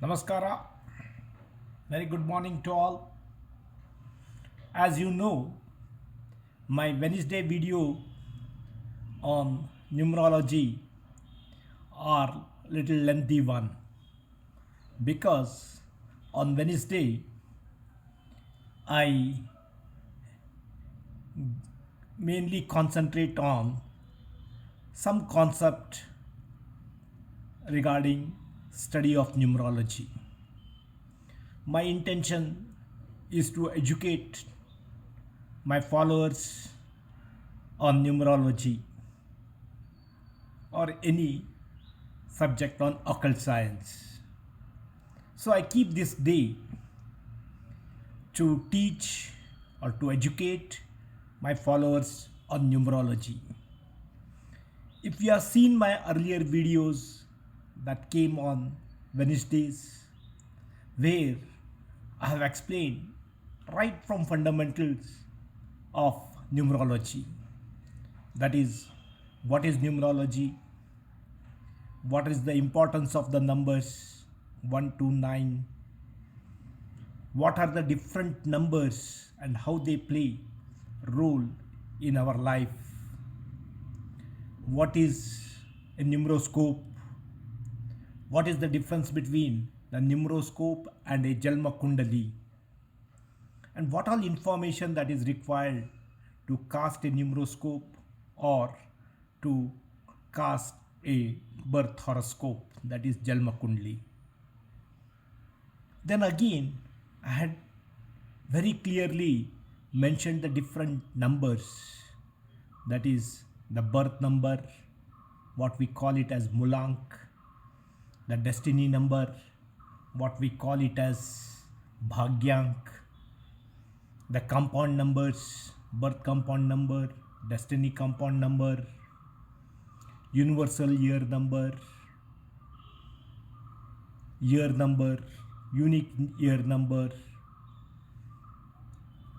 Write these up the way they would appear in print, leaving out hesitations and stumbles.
Namaskara. Very good morning to all. As you know, my Wednesday video on numerology are little lengthy one because on Wednesday I mainly concentrate on some concept regarding study of numerology. My intention is to educate my followers on numerology or any subject on occult science. So I keep this day to teach or to educate my followers on numerology. If you have seen my earlier videos that came on Wednesdays, where I have explained right from fundamentals of numerology, that is, what is numerology, what is the importance of the numbers 1 to 9, what are the different numbers and how they play role in our life, what is a numeroscope, what is the difference between the numeroscope and a Jalma Kundali, and what all information that is required to cast a numeroscope or to cast a birth horoscope, that is Jalma Kundali. Then again, I had very clearly mentioned the different numbers, that is the birth number, what we call it as Mulank, the destiny number, what we call it as Bhagyank, the compound numbers, birth compound number, destiny compound number, universal year number, unique year number,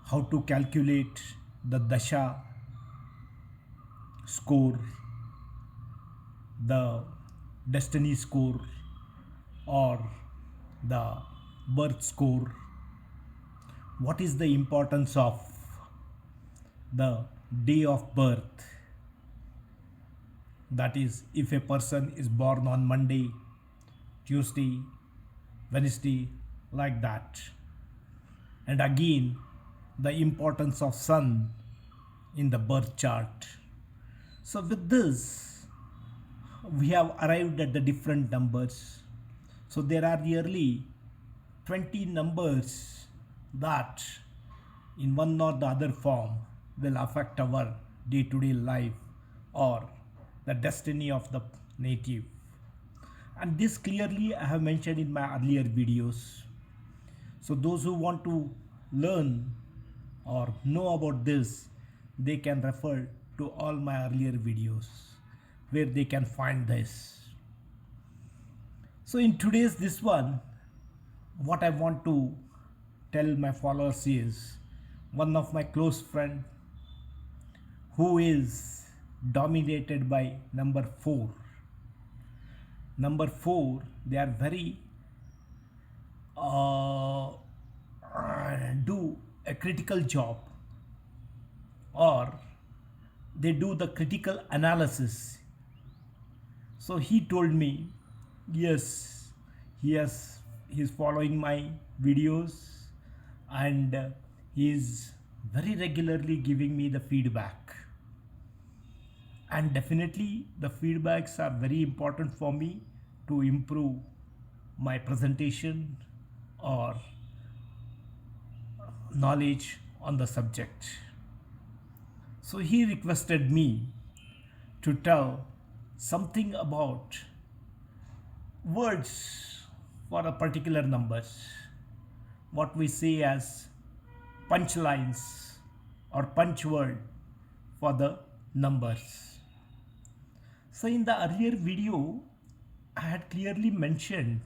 how to calculate the dasha score, the destiny score or the birth score, what is the importance of the day of birth, that is, if a person is born on Monday, Tuesday, Wednesday, like that, and again the importance of sun in the birth chart. So with this we have arrived at the different numbers. So there are nearly 20 numbers that in one or the other form will affect our day-to-day life or the destiny of the native. And this clearly I have mentioned in my earlier videos. So those who want to learn or know about this, they can refer to all my earlier videos where they can find this. So in today's this one, what I want to tell my followers is, one of my close friend who is dominated by number 4. Number 4, they are very do a critical job, or they do the critical analysis. So he told me, yes, he's following my videos and he is very regularly giving me the feedback, and definitely the feedbacks are very important for me to improve my presentation or knowledge on the subject. So he requested me to tell something about words for a particular numbers, what we say as punchlines or punch word for the numbers. So in the earlier video, I had clearly mentioned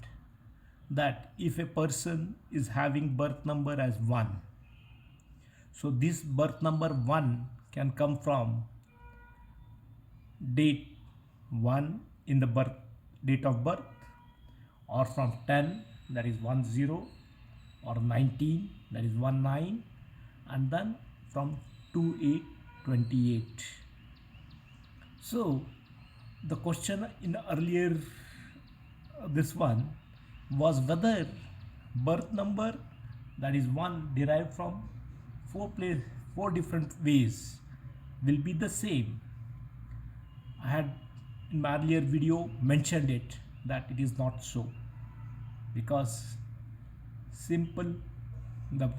that if a person is having birth number as 1, so this birth number 1 can come from date 1 in the date of birth, or from 10 that is 10, or 19, that is 19, and then from 28, 28. So the question in earlier this one was whether birth number, that is one, derived from four different ways, will be the same. I had in my earlier video mentioned it that it is not so, because simple, the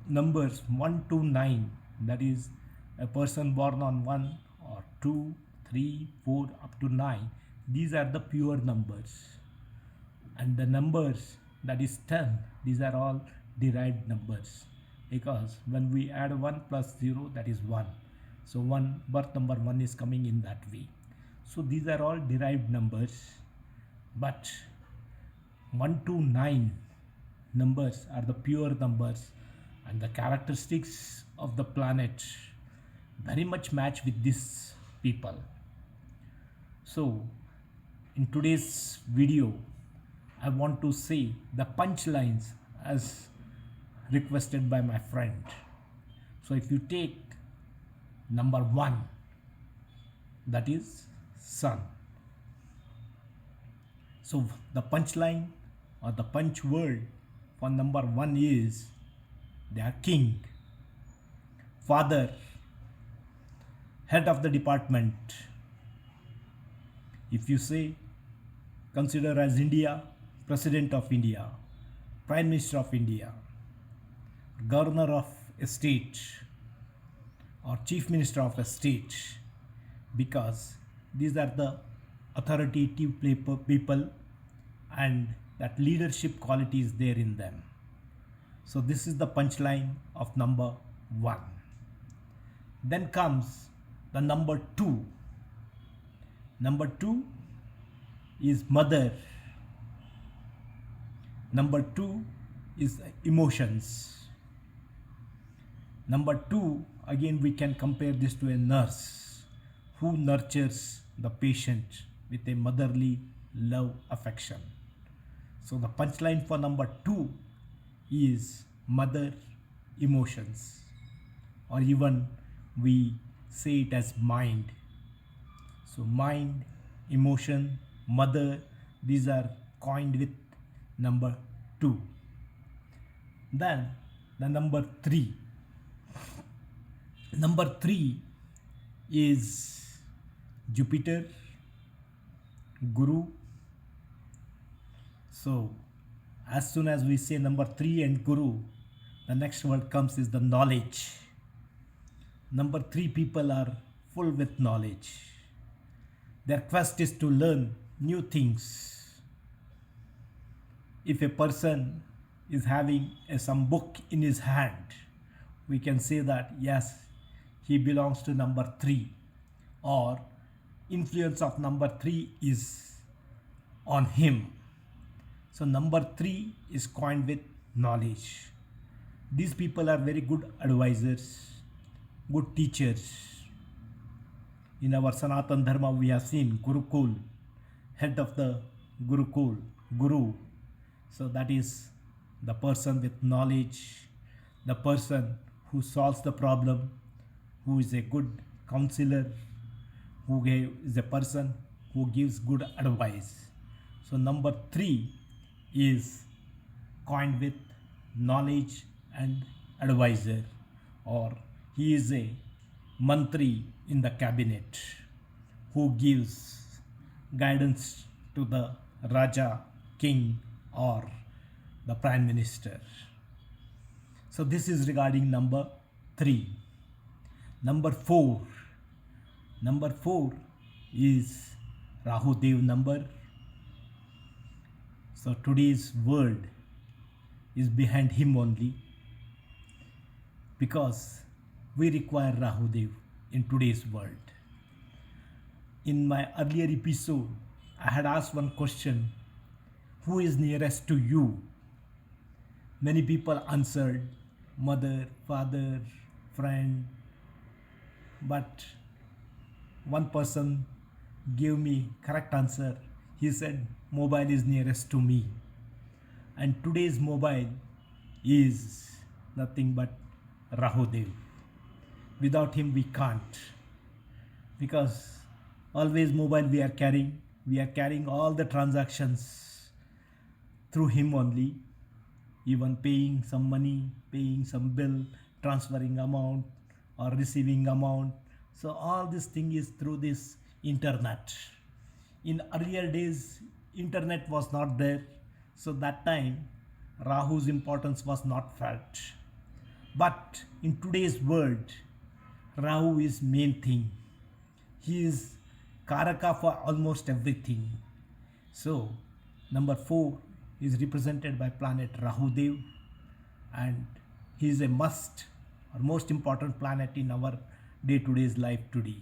numbers 1 to 9, that is a person born on 1 or 2, 3, 4 up to 9, these are the pure numbers. And the numbers, that is 10, these are all derived numbers, because when we add 1 plus 0, that is 1. So birth number 1 is coming in that way. So these are all derived numbers, but 1 to 9 numbers are the pure numbers, and the characteristics of the planet very much match with these people. So in today's video, I want to say the punchlines as requested by my friend. So if you take number 1, that is sun. So the punchline or the punch word for number 1 is they are king, father, head of the department. If you say, consider as India, President of India, Prime Minister of India, Governor of a state, or Chief Minister of a state, because these are the authoritative people and that leadership quality is there in them. So this is the punchline of number 1. Then comes the number 2. Number 2 is mother. Number 2 is emotions. Number 2, again we can compare this to a nurse who nurtures the patient with a motherly love affection. So the punchline for number 2 is mother, emotions, or even we say it as mind. So mind, emotion, mother, these are coined with number 2. Then the number 3. Number 3 is Jupiter, Guru. So as soon as we say number 3 and Guru, the next word comes is the knowledge. Number 3 people are full with knowledge. Their quest is to learn new things. If a person is having some book in his hand, we can say that yes, he belongs to number 3, or influence of number 3 is on him. So number 3 is coined with knowledge. These people are very good advisors, good teachers. In our Sanatan Dharma, we have seen Gurukul, head of the Gurukul, Guru. So that is the person with knowledge, the person who solves the problem, who is a good counselor, who is a person who gives good advice. So number 3 is coined with knowledge and advisor, or he is a mantri in the cabinet who gives guidance to the Raja, king, or the prime minister. So this is regarding number 3. Number 4. Number 4 is Rahu Dev number. So today's world is behind him only, because we require Rahu Dev in today's world. In my earlier episode, I had asked one question: who is nearest to you? Many people answered mother, father, friend, but one person gave me correct answer. He said mobile is nearest to me. And today's mobile is nothing but Rahudev. Without him we can't, because always mobile we are carrying all the transactions through him only, even paying some money, paying some bill, transferring amount or receiving amount. So all this thing is through this internet. In earlier days, internet was not there, so that time Rahu's importance was not felt. But in today's world, Rahu is main thing. He is Karaka for almost everything. So number 4 is represented by planet Rahudev, and he is a must or most important planet in our day-to-day life today.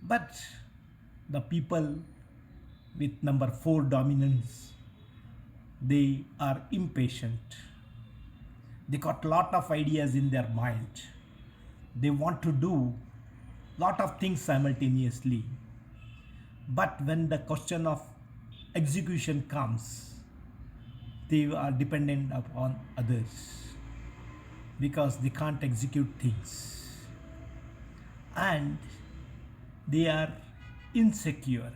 But the people with number 4 dominance, they are impatient. They got lot of ideas in their mind. They want to do lot of things simultaneously. But when the question of execution comes, they are dependent upon others because they can't execute things. And they are insecure.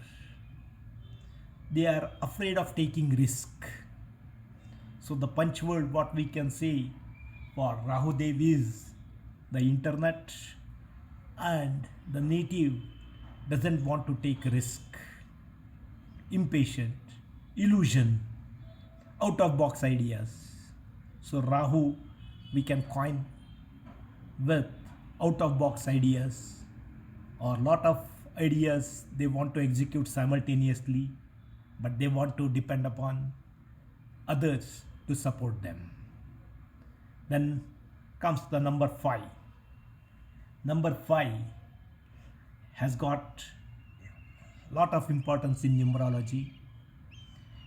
They are afraid of taking risk. So the punch word what we can say for Rahudev is the internet, and the native doesn't want to take risk. Impatient, illusion, out of box ideas. So Rahu we can coin with out of box ideas, or lot of ideas they want to execute simultaneously, but they want to depend upon others to support them. Then comes the number 5. Number 5 has got a lot of importance in numerology.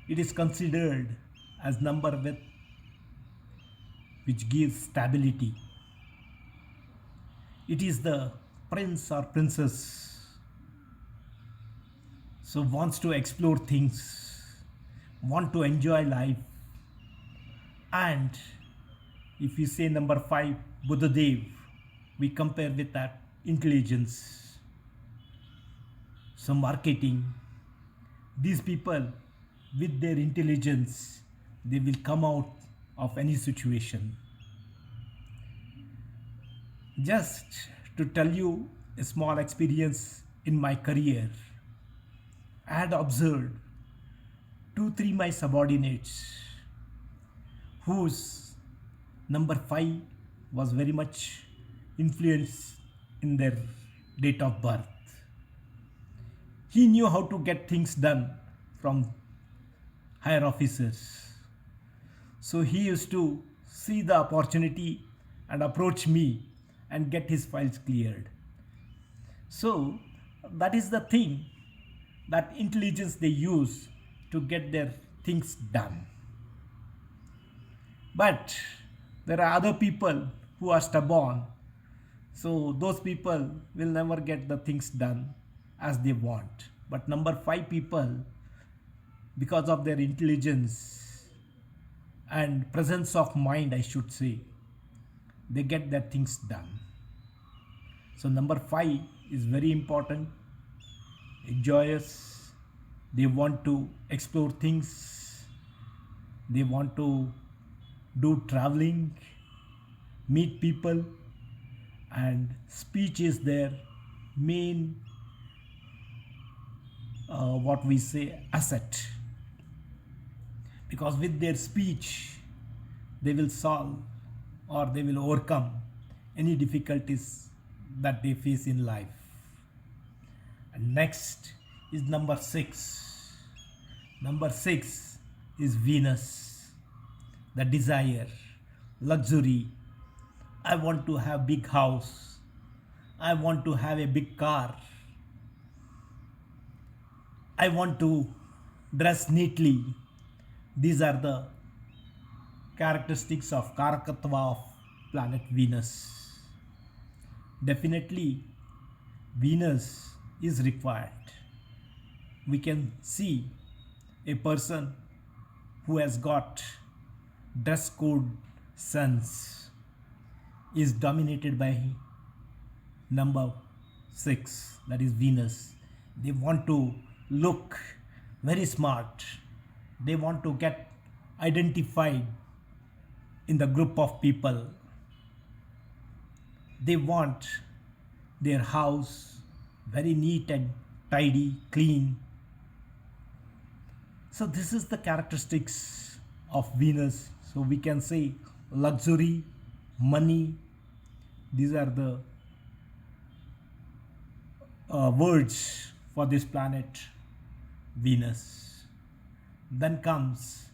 It is considered as number which gives stability. It is the prince or princess, so wants to explore things, want to enjoy life. And if you say number 5 Buddhadev, we compare with that intelligence. So marketing, these people with their intelligence, they will come out of any situation. Just to tell you a small experience in my career, I had observed 2-3 my subordinates whose number 5 was very much influenced in their date of birth. He knew how to get things done from higher officers. So he used to see the opportunity and approach me and get his files cleared. So that is the thing, that intelligence they use to get their things done. But there are other people who are stubborn. So those people will never get the things done as they want. But number 5 people, because of their intelligence and presence of mind, I should say, they get their things done. So number 5 is very important, joyous. They want to explore things. They want to do traveling, meet people, and speech is their main what we say asset, because with their speech they will solve or they will overcome any difficulties that they face in life. And next is number 6. Number 6 is Venus, the desire, luxury. I want to have big house. I want to have a big car. I want to dress neatly. These are the characteristics of Karakatva of planet Venus. Definitely Venus is required. We can see a person who has got dress code sense is dominated by number 6, that is Venus. They want to look very smart. They want to get identified in the group of people. They want their house very neat and tidy, clean. So this is the characteristics of Venus. So we can say luxury, money, these are the words for this planet Venus. Then comes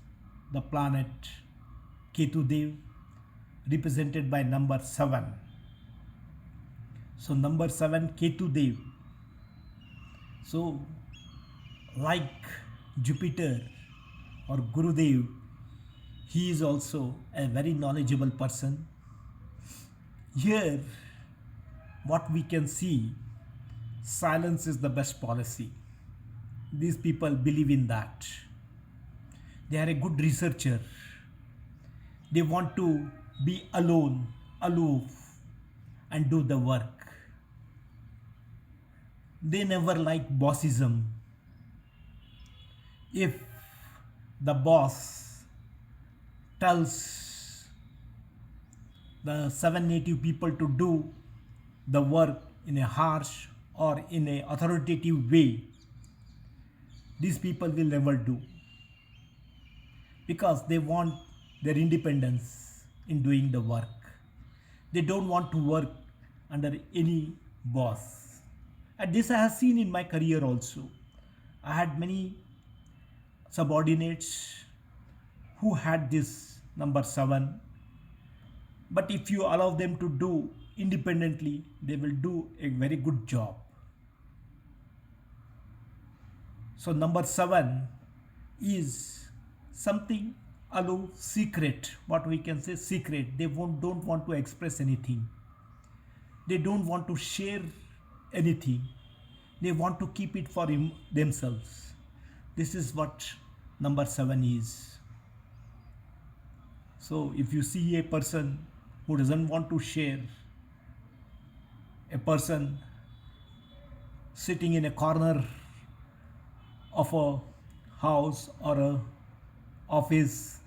the planet Ketu Dev, represented by number 7. So number 7, Ketu Dev. So like Jupiter or Gurudev, he is also a very knowledgeable person. Here what we can see, silence is the best policy. These people believe in that. They are a good researcher. They want to be alone, aloof, and do the work. They never like bossism. If the boss tells the 7 native people to do the work in a harsh or in a authoritative way, these people will never do, because they want their independence in doing the work. They don't want to work under any boss. And this I have seen in my career also. I had many subordinates who had this number 7, but if you allow them to do independently, they will do a very good job. So number 7 is something aloof, secret, what we can say secret. They don't want to express anything. They don't want to share anything. They want to keep it for themselves. This is what number 7 is. So if you see a person who doesn't want to share, a person sitting in a corner of a house or a office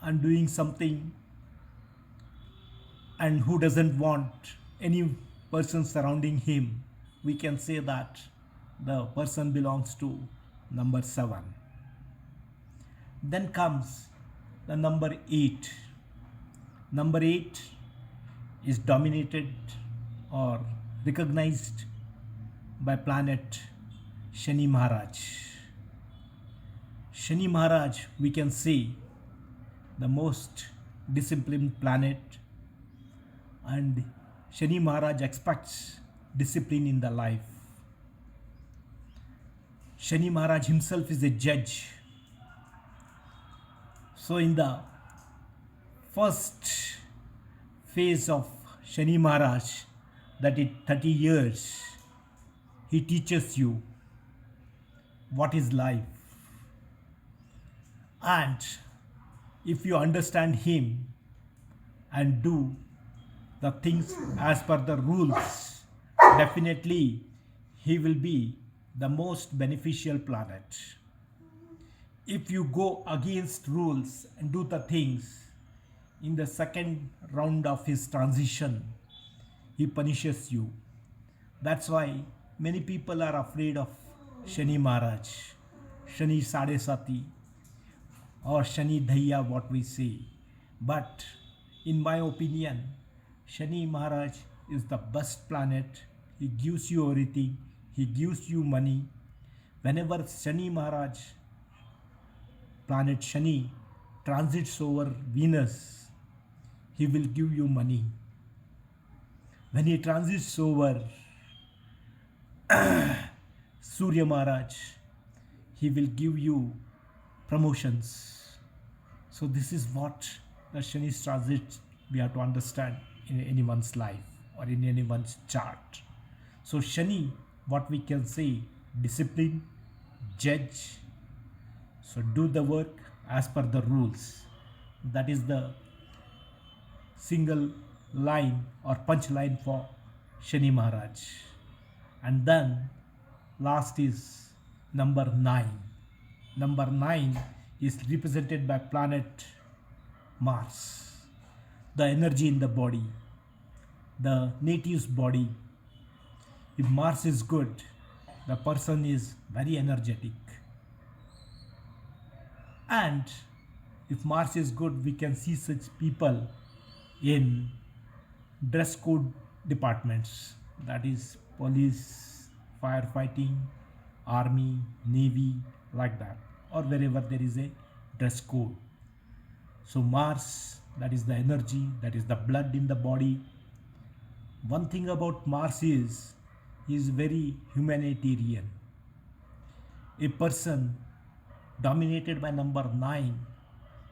and doing something, and who doesn't want any person surrounding him, we can say that the person belongs to number 7. Then comes the number 8. Number 8 is dominated or recognized by planet Shani Maharaj. Shani Maharaj, we can say, the most disciplined planet, and Shani Maharaj expects discipline in the life. Shani Maharaj himself is a judge. So in the first phase of Shani Maharaj, that is 30 years, he teaches you what is life. And if you understand him and do the things as per the rules, definitely he will be the most beneficial planet. If you go against rules and do the things, in the second round of his transition, he punishes you. That's why many people are afraid of Shani Maharaj, Shani Sadesati, or Shani Dhaiya, what we say. But in my opinion, Shani Maharaj is the best planet. He gives you everything. He gives you money. Whenever Shani Maharaj, planet Shani, transits over Venus, he will give you money. When he transits over Surya Maharaj, he will give you promotions. So this is what the Shani's transit we have to understand in anyone's life or in anyone's chart. So Shani, what we can say, discipline, judge. So do the work, as per the rules. That is the single line or punch line for Shani Maharaj. And then last is number 9. Number 9 is represented by planet Mars. The energy in the body, the native's body. If Mars is good, the person is very energetic. And if Mars is good, we can see such people in dress code departments, that is police, firefighting, army, navy, like that, or wherever there is a dress code. So Mars, that is the energy, that is the blood in the body. One thing about Mars is he is very humanitarian. A person dominated by number 9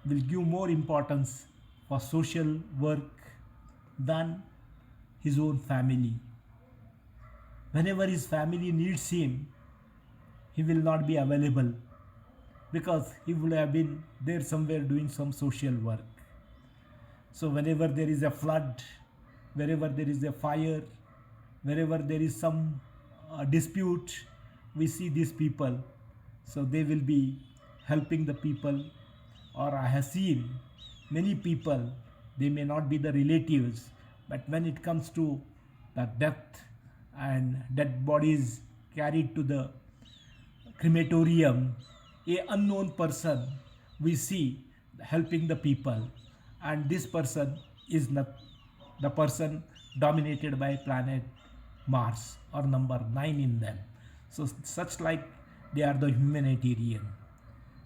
will give more importance for social work than his own family. Whenever his family needs him, he will not be available because he would have been there somewhere doing some social work. So whenever there is a flood, wherever there is a fire, wherever there is some dispute, we see these people. So they will be helping the people. Or I have seen many people, they may not be the relatives, but when it comes to the death and dead bodies carried to the crematorium, a unknown person we see helping the people, and this person is not the person dominated by planet Mars or number 9 in them. So such like they are the humanitarian.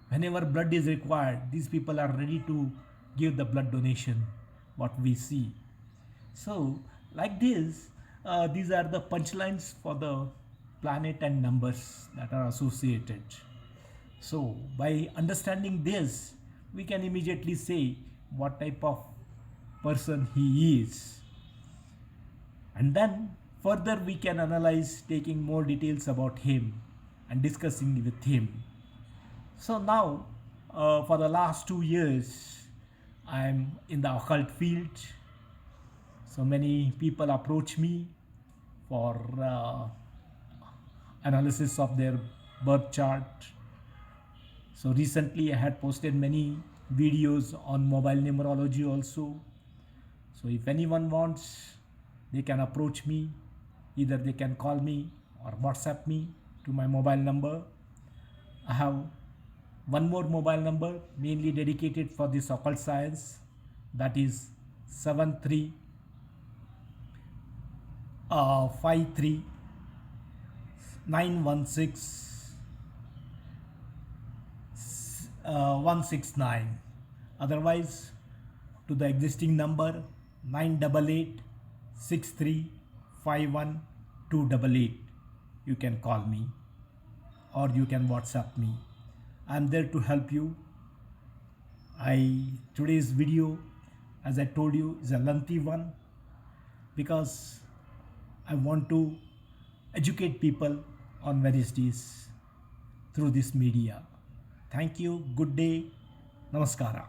Whenever blood is required, these people are ready to give the blood donation, what we see. So like this, these are the punchlines for the planet and numbers that are associated. So by understanding this, we can immediately say what type of person he is. And then further we can analyze, taking more details about him and discussing with him. So now for the last 2 years I am in the occult field. So many people approach me for analysis of their birth chart. So recently I had posted many videos on mobile numerology also. So if anyone wants, they can approach me. Either they can call me or WhatsApp me to my mobile number. I have one more mobile number mainly dedicated for this occult science, that is 7353 916 169. Otherwise, to the existing number 988 6351 288, you can call me or you can WhatsApp me. I am there to help you. Today's video, as I told you, is a lengthy one because I want to educate people on varieties through this media. Thank you. Good day. Namaskara.